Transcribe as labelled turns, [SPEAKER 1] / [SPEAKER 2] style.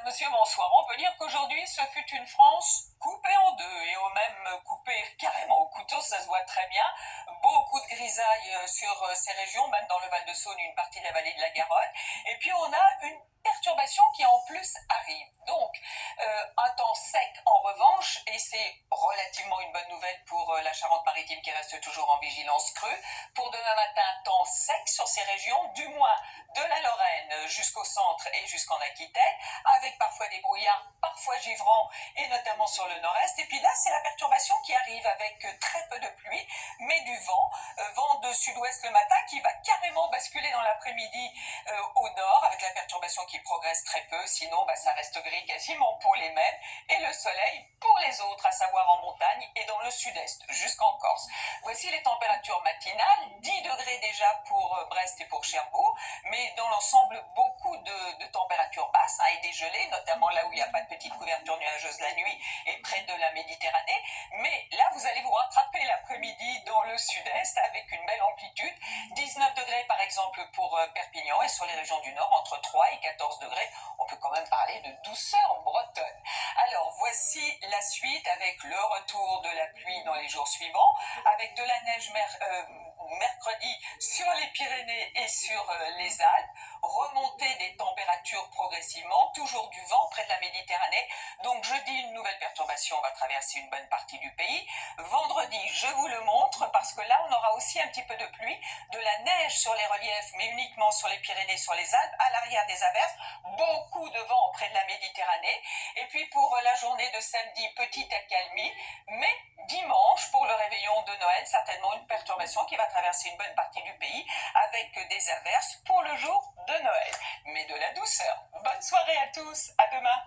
[SPEAKER 1] monsieur, bonsoir. On peut dire qu'aujourd'hui, ce fut une France coupée en deux, et au même coupée carrément au couteau, ça se voit très bien. Beaucoup de grisailles sur ces régions, même dans le Val-de-Saône, une partie de la vallée de la Garonne. Et puis on a une perturbation qui en plus arrive. Donc, un temps sec en revanche, et c'est relativement une bonne nouvelle pour la Charente-Maritime qui reste toujours en vigilance crue. Pour demain matin, temps sec sur ces régions, du moins de la Lorraine jusqu'au centre et jusqu'en Aquitaine, avec parfois des brouillards, parfois givrants, et notamment sur le nord-est. Et puis là, c'est la perturbation qui arrive avec très peu de pluie, mais du vent, vent de sud-ouest le matin qui va carrément basculer dans l'après-midi au nord, avec la perturbation qui progresse très peu, sinon ça reste gris quasiment pour les mêmes, et le soleil pour les autres, à savoir en montagne et dans le sud-est, jusqu'en Corse. Voici les températures matinales, 10 degrés déjà pour Brest et pour Cherbourg, mais dans l'ensemble, beaucoup de températures basses et des gelées, notamment là où il n'y a pas de petite couverture nuageuse la nuit et près de la Méditerranée. Mais là, vous allez vous rattraper l'après-midi dans le sud-est avec une belle amplitude. 19 degrés par exemple pour Perpignan, et sur les régions du nord, entre 3 et 14 degrés. On peut quand même parler de douceur bretonne. Alors, voici la suite avec le retour de la pluie dans les jours suivants, avec de la neige mercredi sur les Pyrénées et sur les Alpes, remontée des températures progressivement, toujours du vent près de la Méditerranée. Donc jeudi, une nouvelle perturbation va traverser une bonne partie du pays. Vendredi, je vous le montre parce que là, on aura aussi un petit peu de pluie, de la neige sur les reliefs, mais uniquement sur les Pyrénées, sur les Alpes, à l'arrière des averses, beaucoup de vent près de la Méditerranée. Et puis pour la journée de samedi, petite accalmie, mais dimanche, pour le réveillon de Noël, certainement une perturbation qui va traverser une bonne partie du pays avec des averses pour le jour de Noël. Mais de la douceur. Bonne soirée à tous, à demain.